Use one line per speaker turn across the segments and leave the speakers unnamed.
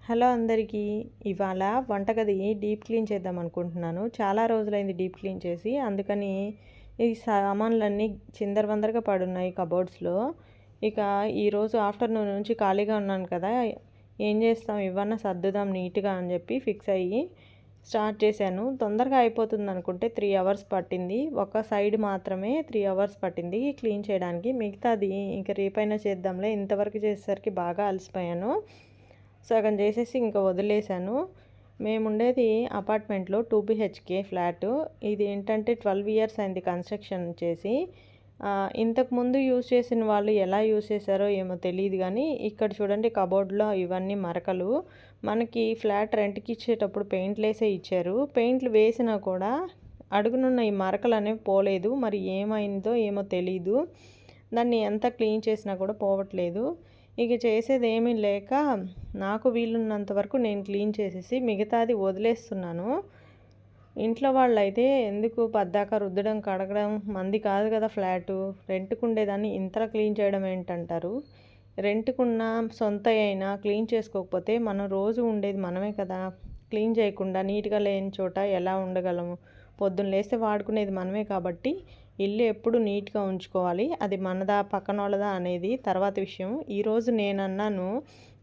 Hello అందరికీ. ఇవాళ వంటగది డీప్ క్లీన్ చేద్దాం అనుకుంటున్నాను. చాలా రోజులైంది డీప్ క్లీన్ చేసి. అందుకని ఈ సామాన్లన్నీ చిందరవందరగా పడున్నాయి కబోర్డ్స్‌లో. ఇక ఈరోజు ఆఫ్టర్‌నూన్ నుంచి ఖాళీగా ఉన్నాను కదా! ఏం చేస్తాం, ఇవన్నా సర్దుదాం నీట్‌గా అని చెప్పి ఫిక్స్ అయ్యి స్టార్ట్ చేశాను. తొందరగా అయిపోతుందనుకుంటే 3 అవర్స్ పట్టింది. ఒక సైడ్ మాత్రమే 3 అవర్స్ పట్టింది క్లీన్ చేయడానికి. మిగతాది ఇంక రేపైనా చేద్దాంలే. ఇంతవరకు చేసేసరికి బాగా అలసిపోయాను. సగం చేసేసి ఇంకా వదిలేశాను. మేముండేది అపార్ట్మెంట్లో 2 BHK ఫ్లాటు. ఇది ఏంటంటే 12 ఇయర్స్ అయింది కన్స్ట్రక్షన్ చేసి. ఇంతకుముందు యూజ్ చేసిన వాళ్ళు ఎలా యూజ్ చేశారో ఏమో తెలీదు గానీ, ఇక్కడ చూడండి కబోర్డ్‌లో ఇవన్నీ మరకలు. మనకి ఫ్లాట్ రెంట్‌కి ఇచ్చేటప్పుడు పెయింట్‌లేసే ఇచ్చారు. పెయింట్లు వేసినా కూడా అడుగునున్న ఈ మరకలనేవి పోలేదు. మరి ఏమైందో ఏమో తెలీదు. దాన్ని ఎంత క్లీన్ చేసినా కూడా పోవట్లేదు. ఇక చేసేదేమీ లేక నాకు వీలున్నంత వరకు నేను క్లీన్ చేసేసి మిగతాది వదిలేస్తున్నాను. ఇంట్లో వాళ్ళైతే ఎందుకు పద్దాక రుద్దడం, కడగడం, మంది కాదు కదా ఫ్లాటు. రెంట్‌కుండేదాన్ని ఇంతలా క్లీన్ చేయడం ఏంటంటారు. రెంట్‌కున్న సొంతయి అయినా క్లీన్ చేసుకోకపోతే మనం రోజు ఉండేది మనమే కదా! క్లీన్ చేయకుండా నీట్‌గా లేని చోట ఎలా ఉండగలము? పొద్దున్న లేస్తే వాడుకునేది మనమే కాబట్టి ఇల్లు ఎప్పుడు నీట్‌గా ఉంచుకోవాలి. అది మనదా, పక్కనోళ్ళదా అనేది తర్వాత విషయం. ఈరోజు నేనన్నాను,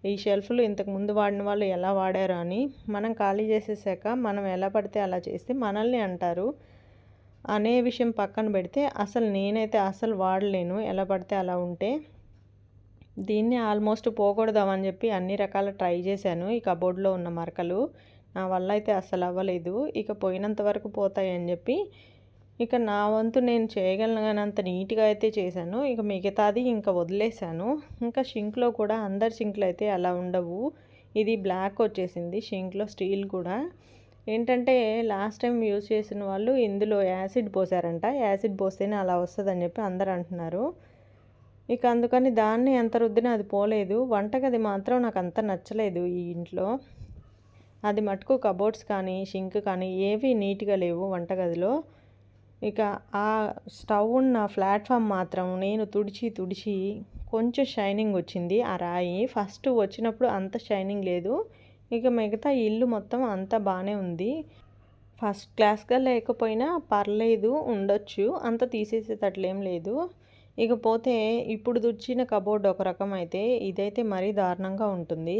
ఈ షెల్ఫ్‌లు ఇంతకుముందు వాడిన వాళ్ళు ఎలా వాడారు అని. మనం ఖాళీ చేసేసాక మనం ఎలా పడితే అలా చేస్తే మనల్ని అంటారు అనే విషయం పక్కన పెడితే, అసలు నేనైతే అస్సలు వాడలేను ఎలా పడితే అలా ఉంటే. దీన్ని ఆల్మోస్ట్ పోగొడదామని చెప్పి అన్ని రకాల ట్రై చేశాను. ఈ కబోర్డ్‌లో ఉన్న మరకలు నా వల్ల అయితే అస్సలు అవ్వలేదు. ఇక పోయినంత వరకు పోతాయని చెప్పి ఇక నా వంతు నేను చేయగలిగినంత నీట్‌గా అయితే చేశాను. ఇక మిగతాది ఇంకా వదిలేశాను. ఇంకా షింక్‌లో కూడా అందరి షింక్‌లు అయితే అలా ఉండవు. ఇది బ్లాక్ వచ్చేసింది షింక్‌లో స్టీల్ కూడా. ఏంటంటే లాస్ట్ టైం యూజ్ చేసిన వాళ్ళు ఇందులో యాసిడ్ పోసారంట. యాసిడ్ పోస్తేనే అలా వస్తదని చెప్పి అందరూ అంటున్నారు. ఇక అందుకని దాన్ని ఎంత రుద్దినా అది పోలేదు. వంటగది మాత్రం నాకంత నచ్చలేదు ఈ ఇంట్లో. అది మటుకు కబోర్డ్స్ కానీ, షింక్ కానీ ఏవి నీట్‌గా లేవు వంటగదిలో. ఇక ఆ స్టవ్ ఉన్న ప్లాట్‌ఫామ్ మాత్రం నేను తుడిచి కొంచెం షైనింగ్ వచ్చింది ఆ రాయి. ఫస్ట్ వచ్చినప్పుడు అంత షైనింగ్ లేదు. ఇక మిగతా ఇల్లు మొత్తం అంతా బానే ఉంది. ఫస్ట్ క్లాస్‌గా లేకపోయినా పర్లేదు, ఉండొచ్చు. అంత తీసేసేటట్లేం లేదు. ఇకపోతే ఇప్పుడు తుడిచిన కబోర్డ్ ఒక రకం అయితే, ఇదైతే మరీ దారుణంగా ఉంటుంది.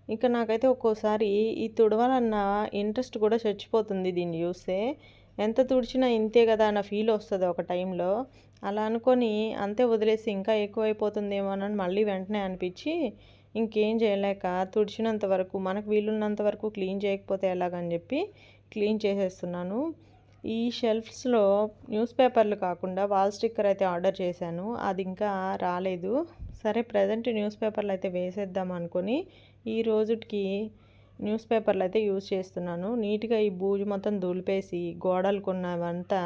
ఇక నాకైతే ఒక్కోసారి ఈ తుడవాలన్న ఇంట్రెస్ట్ కూడా చచ్చిపోతుంది దీన్ని చూస్తే. ఎంత తుడిచినా ఇంతే కదా అన్న ఫీల్ వస్తది ఒక టైంలో. అలా అనుకోని అంతే వదిలేసి ఇంకా ఎక్కువైపోతుందేమోనని మళ్ళీ వెంటనే అనిపించి, ఇంకేం చేయలేక తుడిచినంత వరకు మనకు వీలున్నంత వరకు క్లీన్ చేయకపోతే ఎలాగని చెప్పి క్లీన్ చేసేస్తున్నాను. ఈ షెల్ఫ్స్‌లో న్యూస్ పేపర్లు కాకుండా వాల్ స్టిక్కర్ అయితే ఆర్డర్ చేశాను. అది ఇంకా రాలేదు. సరే ప్రెజెంట్ న్యూస్ పేపర్లు అయితే వేసేద్దాం అనుకొని ఈ రోజుటికి న్యూస్ పేపర్లు అయితే యూజ్ చేస్తున్నాను. నీట్‌గా ఈ బూజు మొత్తం దులిపేసి గోడలకున్నవంతా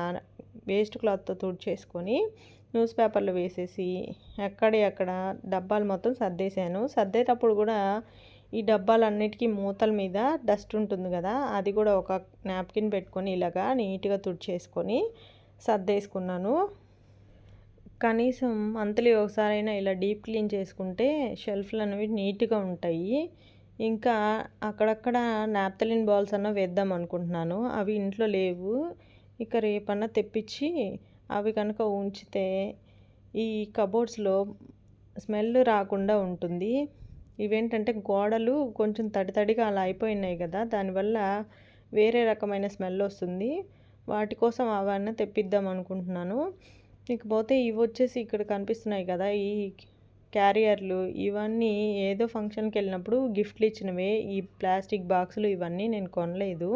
వేస్ట్ క్లాత్‌తో తుడిచేసుకొని న్యూస్ పేపర్లు వేసేసి ఎక్కడియక్కడ డబ్బాలు మొత్తం సర్దేశాను. సర్దేటప్పుడు కూడా ఈ డబ్బాలన్నిటికీ మూతల మీద డస్ట్ ఉంటుంది కదా! అది కూడా ఒక నాప్కిన్ పెట్టుకొని ఇలాగా నీట్‌గా తుడిచేసుకొని సర్దేసుకున్నాను. కనీసం మంత్లీ ఒకసారైనా ఇలా డీప్ క్లీన్ చేసుకుంటే షెల్ఫ్‌లు అనేవి నీట్‌గా ఉంటాయి. ఇంకా అక్కడక్కడ నాప్థలిన్ బాల్స్ అన్నా వేద్దాం అనుకుంటున్నాను. అవి ఇంట్లో లేవు. ఇక రేపన్నా తెప్పించి అవి కనుక ఉంచితే ఈ కబోర్డ్స్‌లో స్మెల్ రాకుండా ఉంటుంది. ఇవేంటంటే గోడలు కొంచెం తడి తడిగా అలా అయిపోయినాయి కదా! దానివల్ల వేరే రకమైన స్మెల్ వస్తుంది. వాటి కోసం అవన్నీ తెప్పిద్దాం అనుకుంటున్నాను. ఇకపోతే ఇవొచ్చేసి ఇక్కడ కనిపిస్తున్నాయి కదా! ఈ క్యారియర్లు ఇవన్నీ ఏదో ఫంక్షన్‌కి వెళ్ళినప్పుడు గిఫ్ట్లు ఇచ్చినవే. ఈ ప్లాస్టిక్ బాక్సులు ఇవన్నీ నేను కొనలేదు.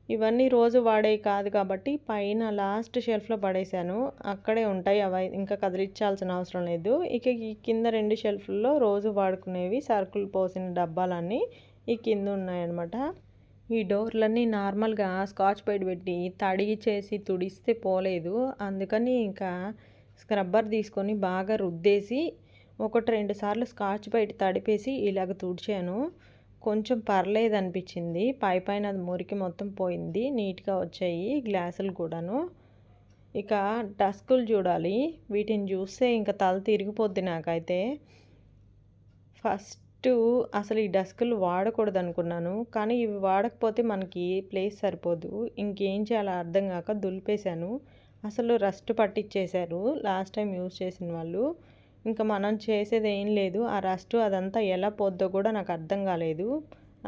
ఇవన్నీ రోజు వాడేవి కాదు కాబట్టి పైన లాస్ట్ షెల్ఫ్‌లో పడేశాను. అక్కడే ఉంటాయి. అవి ఇంకా కదిలించాల్సిన అవసరం లేదు. ఇక ఈ కింద 2 షెల్ఫ్‌ల్లో రోజు వాడుకునేవి సరుకులు పోసిన డబ్బాలన్నీ ఈ కింద ఉన్నాయన్నమాట. ఈ డోర్లన్నీ నార్మల్‌గా స్కాచ్ బ్రైట్ పెట్టి తడిచేసి తుడిస్తే పోలేదు. అందుకని ఇంకా స్క్రబ్బర్ తీసుకొని బాగా రుద్దేసి 1, 2 సార్లు స్కాచ్ బ్రైట్ తడిపేసి ఇలాగ తుడిచాను. కొంచెం పర్లేదనిపించింది. పైన అది మురికి మొత్తం పోయింది. నీట్‌గా వచ్చాయి గ్లాసులు కూడాను. ఇక డస్కులు చూడాలి. వీటిని చూస్తే ఇంకా తల తిరిగిపోద్ది నాకైతే. ఫస్ట్ ఫస్టు అసలు ఈ డస్కులు వాడకూడదనుకున్నాను. కానీ ఇవి వాడకపోతే మనకి ప్లేస్ సరిపోదు. ఇంకేం చేయాలో అర్థం గాక దులిపేశాను. అసలు రస్ట్ పట్టిచ్చేశారు లాస్ట్ టైం యూజ్ చేసిన వాళ్ళు. ఇంకా మనం చేసేదేం లేదు. ఆ రస్టు అదంతా ఎలా పోద్దో కూడా నాకు అర్థం కాలేదు.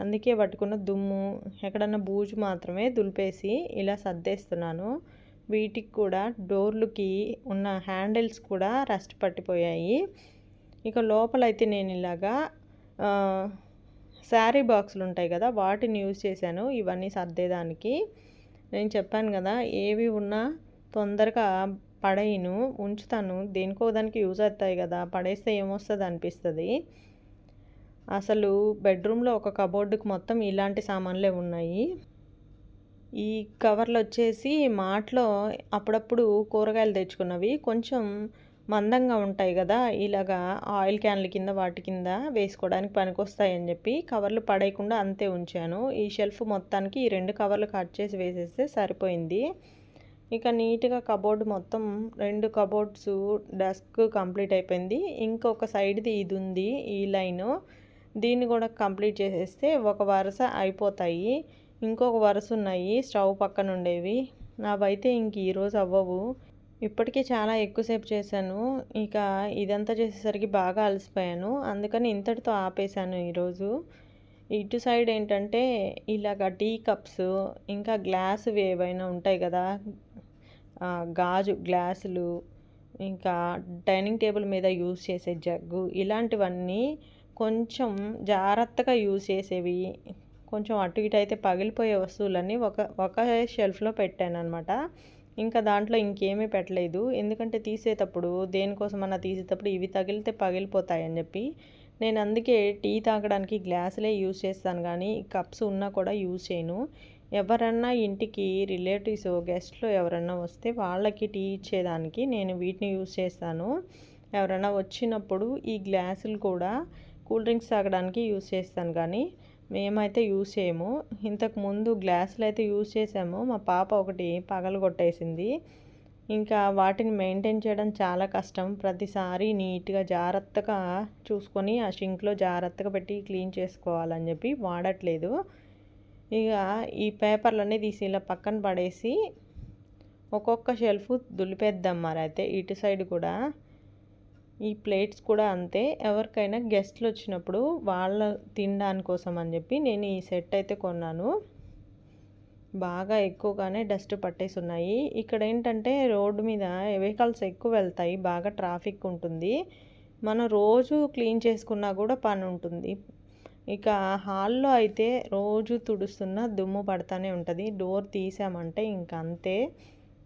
అందుకే పట్టుకున్న దుమ్ము, ఎక్కడన్నా బూజు మాత్రమే దులిపేసి ఇలా సర్దేస్తున్నాను. వీటికి కూడా డోర్లుకి ఉన్న హ్యాండిల్స్ కూడా రస్ట్ పట్టిపోయాయి. ఇక లోపలైతే నేను ఇలాగా శారీ బాక్సులు ఉంటాయి కదా, వాటిని యూజ్ చేశాను ఇవన్నీ సర్దేదానికి. నేను చెప్పాను కదా, ఏవి ఉన్నా తొందరగా పడేయను, ఉంచుతాను. దేనికో దానికి యూజ్ అవుతాయి కదా, పడేస్తే ఏమొస్తుంది అనిపిస్తుంది. అసలు బెడ్రూమ్లో ఒక కబోర్డుకి మొత్తం ఇలాంటి సామాన్లే ఉన్నాయి. ఈ కవర్లు వచ్చేసి మార్ట్లో అప్పుడప్పుడు కూరగాయలు తెచ్చుకున్నవి, కొంచెం మందంగా ఉంటాయి కదా, ఇలాగా ఆయిల్ క్యాన్ల కింద వాటి కింద వేసుకోవడానికి పనికొస్తాయని చెప్పి కవర్లు పడేయకుండా అంతే ఉంచాను. ఈ షెల్ఫ్ మొత్తానికి ఈ 2 కవర్లు కట్ చేసి వేసేస్తే సరిపోయింది. ఇక నీట్గా కబోర్డు మొత్తం 2 కబోర్డ్స్ డస్క్ కంప్లీట్ అయిపోయింది. ఇంకొక సైడ్ది ఇది ఉంది, ఈ లైను, దీన్ని కూడా కంప్లీట్ చేసేస్తే ఒక వరుస అయిపోతాయి. ఇంకొక వరుస ఉన్నాయి స్టవ్ పక్కన ఉండేవి, అవైతే ఇంక ఈరోజు అవ్వవు. ఇప్పటికే చాలా ఎక్కువసేపు చేశాను. ఇక ఇదంతా చేసేసరికి బాగా అలసిపోయాను. అందుకని ఇంతటితో ఆపేశాను ఈరోజు. ఇటు సైడ్ ఏంటంటే ఇలాగ టీ కప్స్, ఇంకా గ్లాసువి ఏవైనా ఉంటాయి కదా, గాజు గ్లాసులు, ఇంకా డైనింగ్ టేబుల్ మీద యూజ్ చేసే జగ్గు, ఇలాంటివన్నీ కొంచెం జాగ్రత్తగా యూజ్ చేసేవి, కొంచెం అటు ఇటు అయితే పగిలిపోయే వస్తువులన్నీ ఒక షెల్ఫ్లో పెట్టాను అనమాట. ఇంకా దాంట్లో ఇంకేమీ పెట్టలేదు. ఎందుకంటే తీసేటప్పుడు దేనికోసమన్నా తీసేటప్పుడు ఇవి తగిలితే పగిలిపోతాయని చెప్పి నేను అందుకే టీ తాగడానికి గ్లాసులే యూజ్ చేస్తాను, కానీ కప్స్ ఉన్నా కూడా యూజ్ చేయను. ఎవరన్నా ఇంటికి రిలేటివ్స్ గెస్ట్లు ఎవరన్నా వస్తే వాళ్ళకి టీ ఇచ్చేదానికి నేను వీటిని యూజ్ చేస్తాను. ఎవరైనా వచ్చినప్పుడు ఈ గ్లాసులు కూడా కూల్ డ్రింక్స్ తాగడానికి యూజ్ చేస్తాను, కానీ మేమైతే యూజ్ చేయము. ఇంతకుముందు గ్లాసులు అయితే యూజ్ చేసాము, మా పాప ఒకటి పగలగొట్టేసింది. ఇంకా వాటిని మెయింటైన్ చేయడం చాలా కష్టం. ప్రతిసారి నీట్గా జాగ్రత్తగా చూసుకొని ఆ షింక్లో జాగ్రత్తగా పెట్టి క్లీన్ చేసుకోవాలని చెప్పి వాడట్లేదు. ఇక ఈ పేపర్లన్నీ తీసి ఇలా పక్కన పడేసి ఒక్కొక్క షెల్ఫ్ దులిపేద్దాం. మరి అయితే ఇటు సైడ్ కూడా ఈ ప్లేట్స్ కూడా అంతే. ఎవరికైనా గెస్ట్లు వచ్చినప్పుడు వాళ్ళ తినడానికి కోసం అని చెప్పి నేను ఈ సెట్ అయితే కొన్నాను. బాగా ఎక్కువగానే డస్ట్ పట్టేసి ఉన్నాయి. ఇక్కడ ఏంటంటే రోడ్డు మీద వెహికల్స్ ఎక్కువ వెళ్తాయి, బాగా ట్రాఫిక్ ఉంటుంది. మనం రోజు క్లీన్ చేసుకున్నా కూడా పని ఉంటుంది. ఇక హాల్లో అయితే రోజు తుడుస్తున్నా దుమ్ము పడతానే ఉంటుంది. డోర్ తీసామంటే ఇంక అంతే,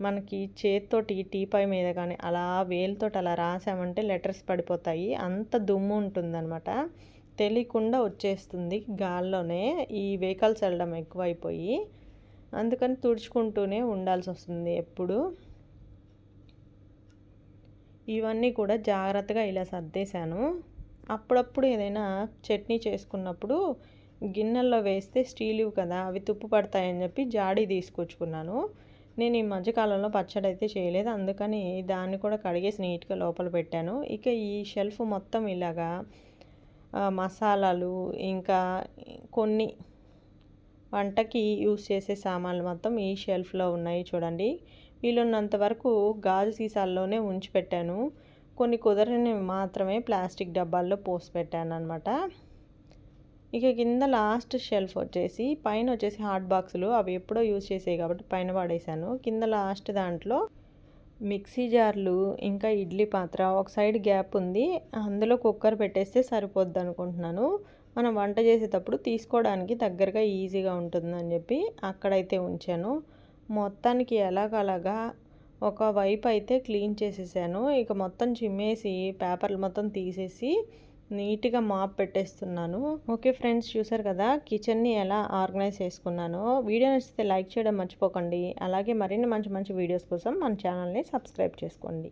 మనకి చేత్తోటి టీపై మీద కానీ అలా వేలుతోటి అలా రాసామంటే లెటర్స్ పడిపోతాయి, అంత దుమ్ము ఉంటుందన్నమాట. తెలియకుండా వచ్చేస్తుంది గాల్లోనే, ఈ వెహికల్స్ వెళ్ళడం ఎక్కువైపోయి. అందుకని తుడుచుకుంటూనే ఉండాల్సి వస్తుంది ఎప్పుడు. ఇవన్నీ కూడా జాగ్రత్తగా ఇలా సర్దేశాను. అప్పుడప్పుడు ఏదైనా చట్నీ చేసుకున్నప్పుడు గిన్నెల్లో వేస్తే స్టీలివ్ కదా, అవి తుప్పు పడతాయని చెప్పి జాడీ తీసుకొచ్చుకున్నాను. నేను ఈ మధ్యకాలంలో పచ్చడి అయితే చేయలేదు, అందుకని దాన్ని కూడా కడిగేసి నీట్గా లోపల పెట్టాను. ఇక ఈ షెల్ఫ్ మొత్తం ఇలాగా మసాలాలు, ఇంకా కొన్ని వంటకి యూస్ చేసే సామాన్లు మొత్తం ఈ షెల్ఫ్లో ఉన్నాయి చూడండి. వీలున్నంత వరకు గాజు సీసాల్లోనే ఉంచి పెట్టాను. కొన్ని కుదరని మాత్రమే ప్లాస్టిక్ డబ్బాల్లో పోసి పెట్టాను అనమాట. ఇక కింద లాస్ట్ షెల్ఫ్ వచ్చేసి, పైన వచ్చేసి హాట్ బాక్సులు, అవి ఎప్పుడో యూజ్ చేసాయి కాబట్టి పైన పడేసాను. కింద లాస్ట్ దాంట్లో మిక్సీ జార్లు, ఇంకా ఇడ్లీ పాత్ర, ఒక సైడ్ గ్యాప్ ఉంది, అందులో కుక్కర్ పెట్టేస్తే సరిపోద్ది అనుకుంటున్నాను. మనం వంట చేసేటప్పుడు తీసుకోవడానికి దగ్గరగా ఈజీగా ఉంటుందని చెప్పి అక్కడైతే ఉంచాను. మొత్తానికి ఎలాగలాగా ఒకవైపు అయితే క్లీన్ చేసేసాను. ఇక మొత్తం చిమ్మేసి పేపర్లు మొత్తం తీసేసి నీట్గా మాప్ పెట్టేస్తున్నాను. ఓకే ఫ్రెండ్స్, చూసారు కదా కిచెన్ని ఎలా ఆర్గనైజ్ చేసుకున్నానో. వీడియో నచ్చితే లైక్ చేయడం మర్చిపోకండి. అలాగే మరిన్ని మంచి మంచి వీడియోస్ కోసం మన ఛానల్ని సబ్స్క్రైబ్ చేసుకోండి.